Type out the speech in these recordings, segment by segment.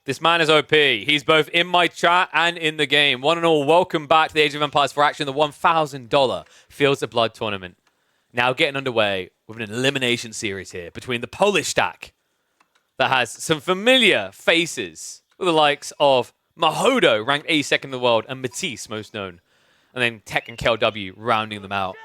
This man is OP. He's both in my chat and in the game. One and all, welcome back to the Age of Empires for Action, the $1,000 Fields of Blood tournament. Now getting underway with an elimination series here between the Polish stack that has some familiar faces with the likes of Mahodo, ranked 82nd in the world, and Matisse, most known. And then Tech and KLW rounding them out.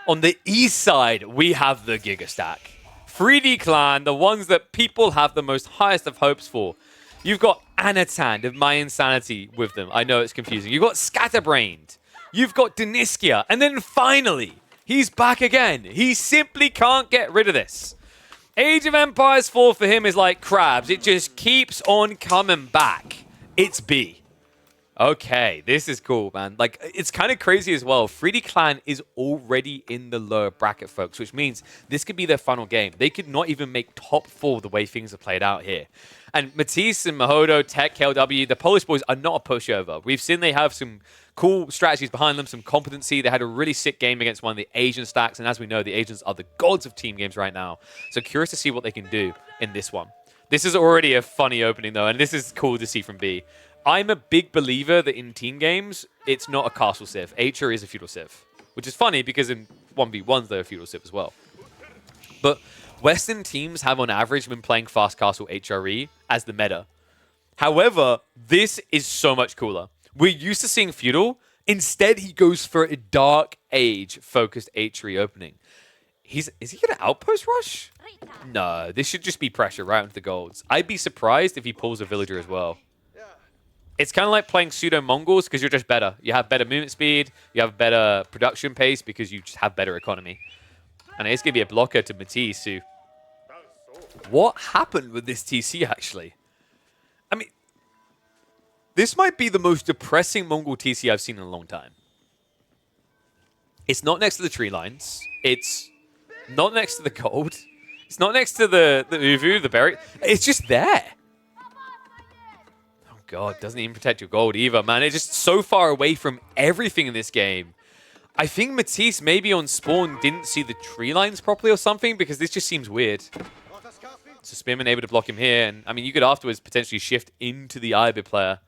On the east side, we have the Giga stack. 3D Clan, the ones that people have the most highest of hopes for. You've got Anatan of My Insanity with them. I know it's confusing. You've got Scatterbrained. You've got Deniskia. And then finally, he's back again. He simply can't get rid of this. Age of Empires 4 for him is like crabs. It just keeps on coming back. It's B. Okay, this is cool, man. Like, it's kind of crazy as well. 3D Clan is already in the lower bracket, folks, which means this could be their final game. They could not even make top 4 the way things are played out here. And Matisse and Mahodo, Tech, KLW, the Polish boys are not a pushover. We've seen they have some cool strategies behind them, some competency. They had a really sick game against one of the Asian stacks, and as we know, the Asians are the gods of team games right now. So curious to see what they can do in this one. This is already a funny opening, though, and this is cool to see from B. I'm a big believer that in team games, it's not a castle civ. HR is a feudal civ, which is funny because in 1v1s, they're a feudal civ as well. But Western teams have on average been playing fast castle HRE as the meta. However, this is so much cooler. We're used to seeing feudal. Instead, he goes for a dark age focused HRE opening. Is he going to outpost rush? No, this should just be pressure right into the golds. I'd be surprised if he pulls a villager as well. It's kind of like playing pseudo-Mongols because you're just better. You have better movement speed, you have better production pace because you just have better economy. And it's going to be a blocker to Matisse, who... What happened with this TC, actually? I mean, this might be the most depressing Mongol TC I've seen in a long time. It's not next to the tree lines. It's not next to the gold. It's not next to the Uvu, the berry. It's just there. God, doesn't even protect your gold either, man. It's just so far away from everything in this game. I think Matisse maybe on spawn didn't see the tree lines properly or something because this just seems weird. So Spearmen able to block him here. And I mean, you could afterwards potentially shift into the Ayyubid player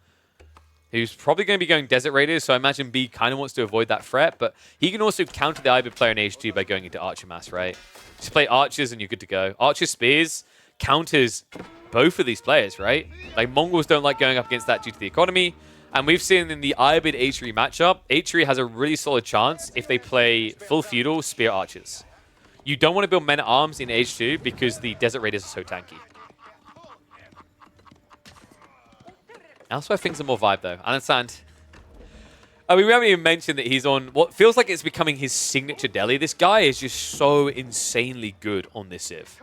who's probably going to be going Desert Raiders. So I imagine B kind of wants to avoid that threat. But he can also counter the Ayyubid player in H2 by going into Archer Mass, right? Just play Archers and you're good to go. Archer Spears counters both of these players, right? Like, Mongols don't like going up against that due to the economy. And we've seen in the Ayyubid H3 matchup, H3 has a really solid chance if they play full feudal Spear Archers. You don't want to build men-at-arms in H2 because the Desert Raiders are so tanky. Elsewhere, things are more vibe, though. I understand. I mean, we haven't even mentioned that he's on what feels like it's becoming his signature deli. This guy is just so insanely good on this civ.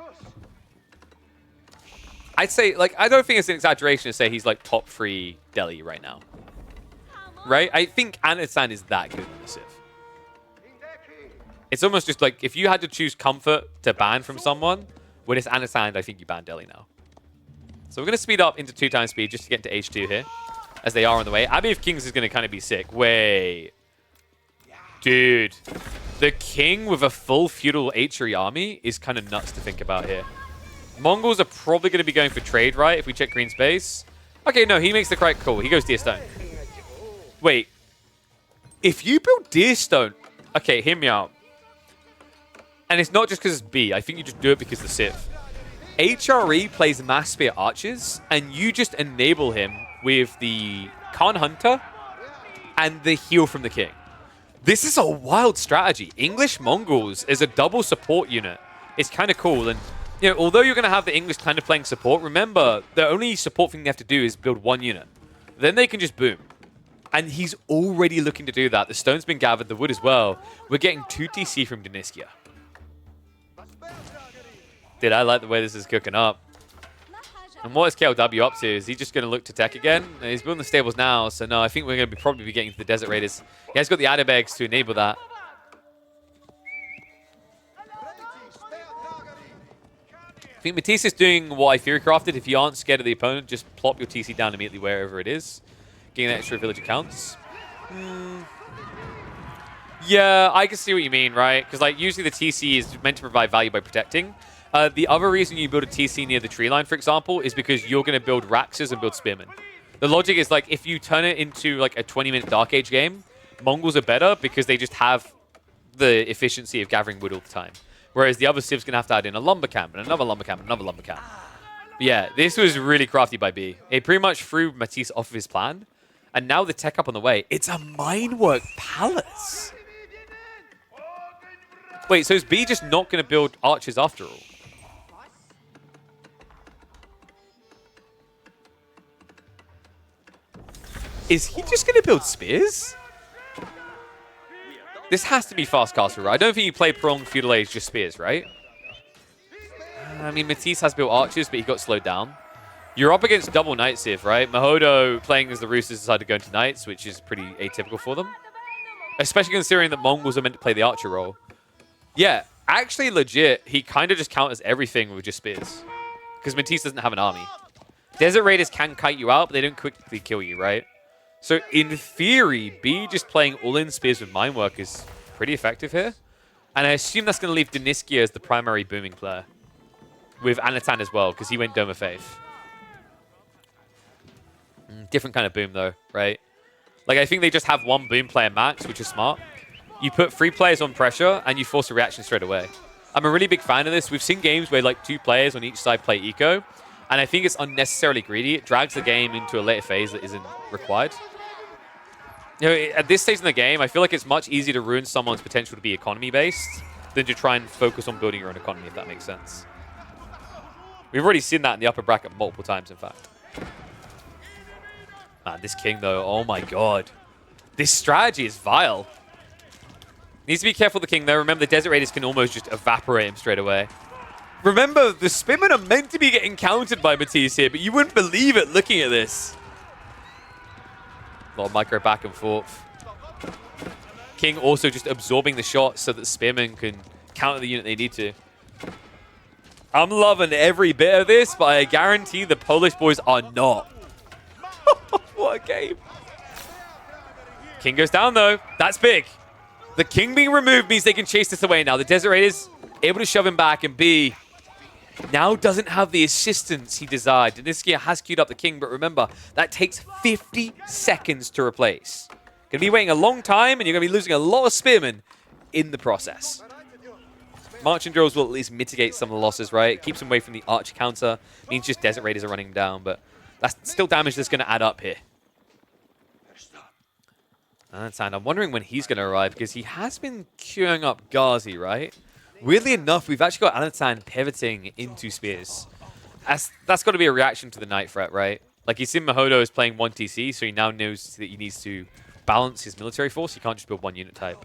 I'd say, like, I don't think it's an exaggeration to say he's, like, top 3 Delhi right now. Right? I think Anatan is that good in the Civ. It's almost just like, if you had to choose comfort to ban from someone, when it's Anatan, I think you ban Delhi now. So we're going to speed up into 2 times speed just to get into H2 here, as they are on the way. Abbey of Kings is going to kind of be sick. Wait. Dude. The King with a full feudal HRE army is kind of nuts to think about here. Mongols are probably going to be going for trade, right? If we check green space. Okay, no, he makes the correct call. He goes Deerstone. Wait. If you build Deerstone... Okay, hear me out. And it's not just because it's B. I think you just do it because the Civ. HRE plays Mass Spear Archers, and you just enable him with the Khan Hunter and the heal from the King. This is a wild strategy. English Mongols is a double support unit. It's kind of cool, and... You know, although you're going to have the English kind of playing support, remember, the only support thing they have to do is build 1 unit. Then they can just boom. And he's already looking to do that. The stone's been gathered, the wood as well. We're getting 2 TC from Deniskia. Dude, I like the way this is cooking up. And what is KLW up to? Is he just going to look to tech again? He's building the stables now, so no, I think we're going to probably be getting to the Desert Raiders. He has got the Adebegs to enable that. I think Matisse is doing what I theory crafted. If you aren't scared of the opponent, just plop your TC down immediately wherever it is. Getting that extra villager counts. Yeah, I can see what you mean, right? Because like usually the TC is meant to provide value by protecting. The other reason you build a TC near the tree line, for example, is because you're going to build Raxes and build Spearmen. The logic is like if you turn it into like a 20-minute Dark Age game, Mongols are better because they just have the efficiency of gathering wood all the time. Whereas the other civs going to have to add in a lumber camp and another lumber camp and another lumber camp. But yeah, this was really crafty by B. It pretty much threw Matisse off of his plan. And now the tech up on the way. It's a minework palace. Wait, so is B just not going to build archers after all? Is he just going to build spears? This has to be fast castle, right? I don't think you play pronged feudal age just spears, right? I mean, Matisse has built archers, but he got slowed down. You're up against double knight civ, right? Mahodo playing as the Roosters decided to go into knights, which is pretty atypical for them. Especially considering that Mongols are meant to play the archer role. Yeah, actually legit, he kind of just counters everything with just spears. Because Matisse doesn't have an army. Desert Raiders can kite you out, but they don't quickly kill you, right? So in theory, B just playing all-in spears with minework is pretty effective here. And I assume that's going to leave Deniskia as the primary booming player. With Anatan as well, because he went Dome of Faith. Different kind of boom though, right? Like I think they just have one boom player max, which is smart. You put 3 players on pressure and you force a reaction straight away. I'm a really big fan of this. We've seen games where like 2 players on each side play eco. And I think it's unnecessarily greedy. It drags the game into a later phase that isn't required. You know, at this stage in the game, I feel like it's much easier to ruin someone's potential to be economy-based than to try and focus on building your own economy, if that makes sense. We've already seen that in the upper bracket multiple times, in fact. Man, this king, though, oh my god. This strategy is vile. Needs to be careful, the king, though. Remember, the Desert Raiders can almost just evaporate him straight away. Remember, the Spearmen are meant to be getting countered by Matisse here, but you wouldn't believe it looking at this. A lot of micro back and forth. King also just absorbing the shots so that Spearmen can counter the unit they need to. I'm loving every bit of this, but I guarantee the Polish boys are not. What a game. King goes down, though. That's big. The king being removed means they can chase this away now. The Desert Raiders able to shove him back, and B now doesn't have the assistance he desired. Deniskia has queued up the king, but remember, that takes 50 seconds to replace. Going to be waiting a long time, and you're going to be losing a lot of spearmen in the process. Marching drills will at least mitigate some of the losses, right? It keeps them away from the archer counter. Means just Desert Raiders are running down, but that's still damage that's going to add up here. And I'm wondering when he's going to arrive, because he has been queuing up Ghazi, right? Weirdly enough, we've actually got Anatan pivoting into spears. That's got to be a reaction to the knight threat, right? Like, he's seen Mahodo is playing 1 TC, so he now knows that he needs to balance his military force. He can't just build 1 unit type.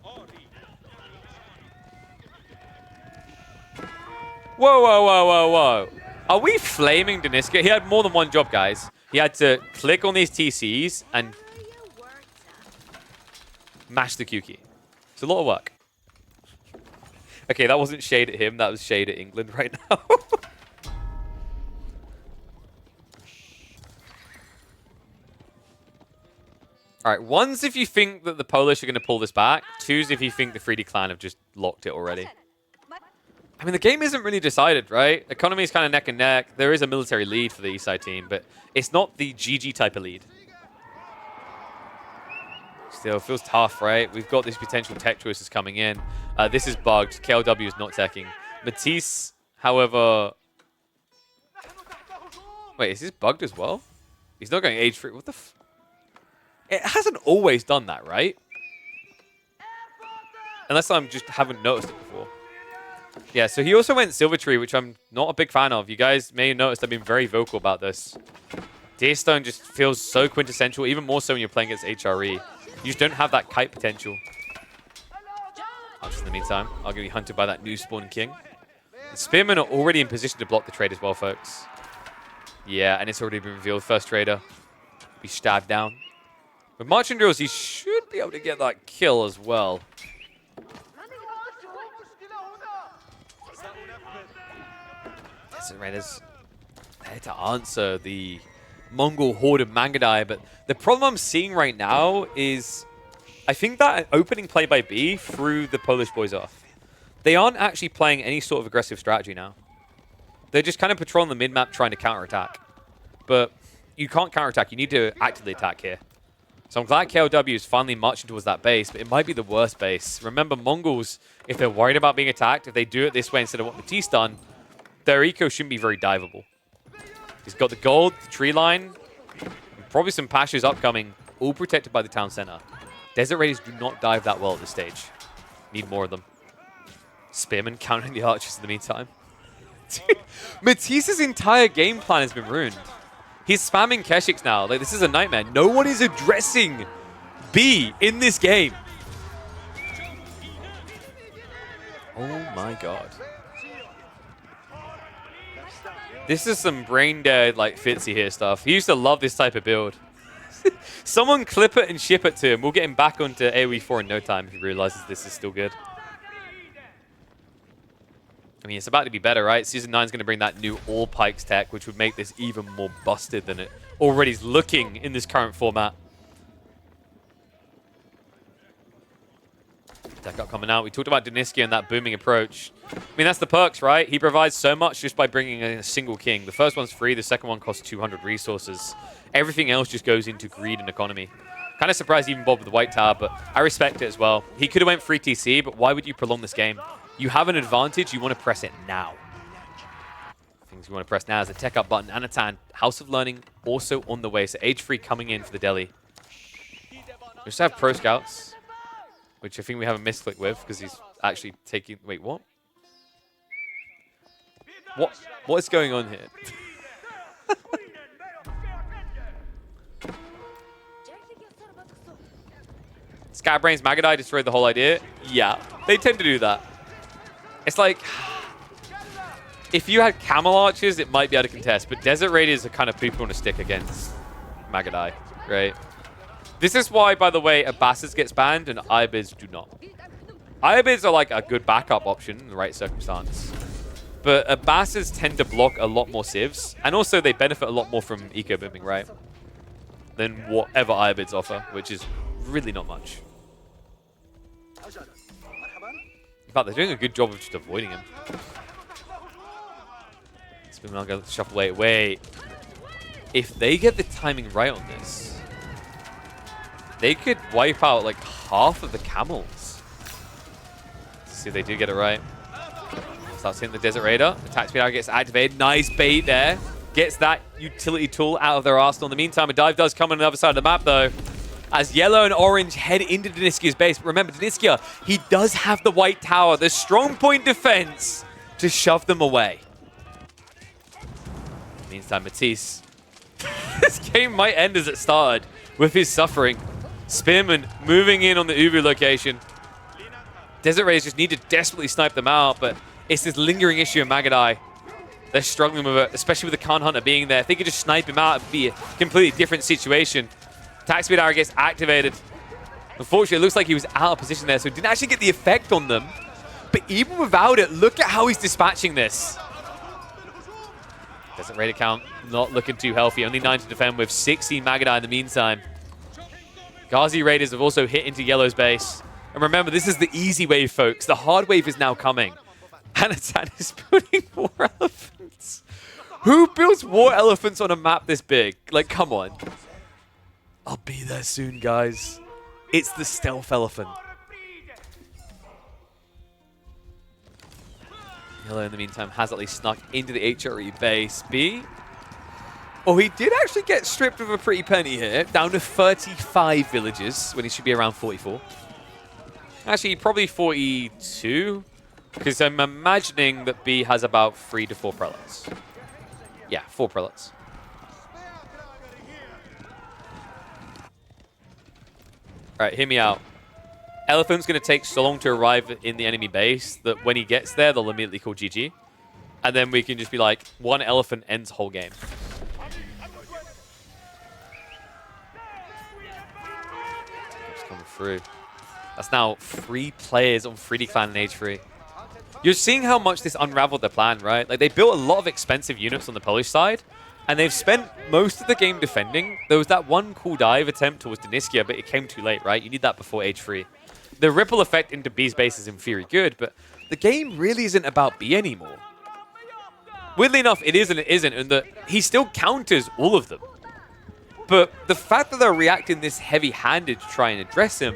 Whoa, whoa, whoa, whoa, whoa. Are we flaming Deniska? He had more than one job, guys. He had to click on these TCs and mash the Q key. It's a lot of work. Okay, that wasn't shade at him. That was shade at England right now. All right, one's if you think that the Polish are going to pull this back. Two's if you think the 3D clan have just locked it already. I mean, the game isn't really decided, right? Economy is kind of neck and neck. There is a military lead for the East side team, but it's not the GG type of lead. Still, feels tough, right? We've got these potential tech choices coming in. This is bugged. KLW is not teching. Matisse, however... Wait, is this bugged as well? He's not going age free. What the f... It hasn't always done that, right? Unless I just haven't noticed it before. Yeah, so he also went Silver Tree, which I'm not a big fan of. You guys may have noticed I've been very vocal about this. Deerstone just feels so quintessential, even more so when you're playing against HRE. You just don't have that kite potential. Just in the meantime, I'm going to be hunted by that new spawn king. The Spearmen are already in position to block the trade as well, folks. Yeah, and it's already been revealed. First trader be stabbed down. With marching drills, he should be able to get that kill as well. Desert Raiders there to answer the Mongol horde of Mangadai, but the problem I'm seeing right now is I think that opening play by B threw the Polish boys off. They aren't actually playing any sort of aggressive strategy now. They're just kind of patrolling the mid-map trying to counterattack. But you can't counterattack. You need to actively attack here. So I'm glad KLW is finally marching towards that base, but it might be the worst base. Remember, Mongols, if they're worried about being attacked, if they do it this way instead of what Matisse done, their eco shouldn't be very diveable. He's got the gold, the tree line, probably some pastures upcoming, all protected by the town center. Desert Raiders do not dive that well at this stage. Need more of them. Spearmen counting the archers in the meantime. Dude, Matisse's entire game plan has been ruined. He's spamming Keshiks now. Like, this is a nightmare. No one is addressing B in this game. Oh my god. This is some brain dead, like, Fitzy here stuff. He used to love this type of build. Someone clip it and ship it to him. We'll get him back onto AoE 4 in no time if he realizes this is still good. I mean, it's about to be better, right? Season 9 is going to bring that new all pikes tech, which would make this even more busted than it already is looking in this current format. Tech up coming out. We talked about Deniski and that booming approach. I mean, that's the perks, right? He provides so much just by bringing in a single king. The first one's free. The second one costs 200 resources. Everything else just goes into greed and economy. Kind of surprised he even bothered with the white tower, but I respect it as well. He could have went free TC, but why would you prolong this game? You have an advantage, you want to press it now. Things you want to press now is the tech up button. Anatan, House of Learning, also on the way. So age 3 coming in for the Delhi. We just have pro scouts, which I think we have a misclick with because he's actually taking... Wait, what? What is going on here? Scatterbrains Magadai destroyed the whole idea. Yeah, they tend to do that. It's like, if you had Camel Archers, it might be able to contest, but Desert Raiders are kind of people want to stick against Magadai, right? This is why, by the way, Abbasid gets banned and Ayubids do not. Ayyubids are like a good backup option in the right circumstance, but Abbasids tend to block a lot more civs, and also they benefit a lot more from eco-booming, right? Than whatever Ayyubids offer, which is really not much. In fact, they're doing a good job of just avoiding him. Spearmen go shuffle. Wait. If they get the timing right on this, they could wipe out like half of the camels. Let's see if they do get it right. Starts hitting the Desert Raider. The attack speed hour gets activated. Nice bait there. Gets that utility tool out of their arsenal. In the meantime, a dive does come on the other side of the map though, as yellow and orange head into Deniskia's base. But remember, Deniskia, he does have the white tower, the strong point defense to shove them away. Meantime, Matisse. This game might end as it started with his suffering. Spearmen moving in on the Ubu location. Desert Raiders just need to desperately snipe them out, but it's this lingering issue in Magadai. They're struggling with it, especially with the Khan Hunter being there. If they could just snipe him out, it would be a completely different situation. Attack speed arrow gets activated. Unfortunately, it looks like he was out of position there, so it didn't actually get the effect on them. But even without it, look at how he's dispatching this. Desert Raider count not looking too healthy. Only 9 to defend with 16 Magadai in the meantime. Ghazi Raiders have also hit into Yellow's base. And remember, this is the easy wave, folks. The hard wave is now coming. Anatan is building war elephants. Who builds war elephants on a map this big? Like, come on. I'll be there soon, guys. It's the stealth elephant. Yellow, in the meantime, has at least snuck into the HRE base. B. Oh, he did actually get stripped of a pretty penny here. Down to 35 villages when he should be around 44. Actually, probably 42. Because I'm imagining that B has about 3 to 4 prelates. Yeah, 4 prelates. Alright, hear me out. Elephant's going to take so long to arrive in the enemy base that when he gets there, they'll immediately call GG. And then we can just be like, one elephant ends whole game. Just coming through. That's now 3 players on 3D Clan and Age 3. You're seeing how much this unraveled their plan, right? Like, they built a lot of expensive units on the Polish side, and they've spent most of the game defending. There was that one cool dive attempt towards Deniskia, but it came too late, right? You need that before Age 3. The ripple effect into B's base is in theory good, but the game really isn't about B anymore. Weirdly enough, it is and it isn't, and that he still counters all of them. But the fact that they're reacting this heavy-handed to try and address him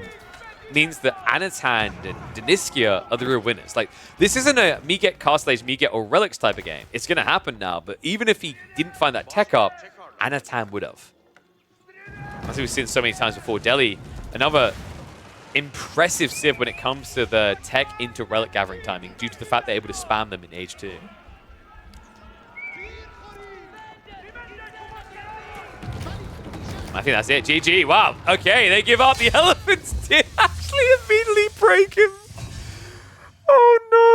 means that Anatan and Deniskia are the real winners. Like, this isn't a me get Castlades, me get or Relics type of game. It's going to happen now, but even if he didn't find that tech up, Anatan would have. As we've seen so many times before, Delhi, another impressive Civ when it comes to the tech into Relic gathering timing due to the fact they're able to spam them in Age 2. I think that's it. GG. Wow. Okay, they give up. The elephants did actually immediately break him. Oh, no.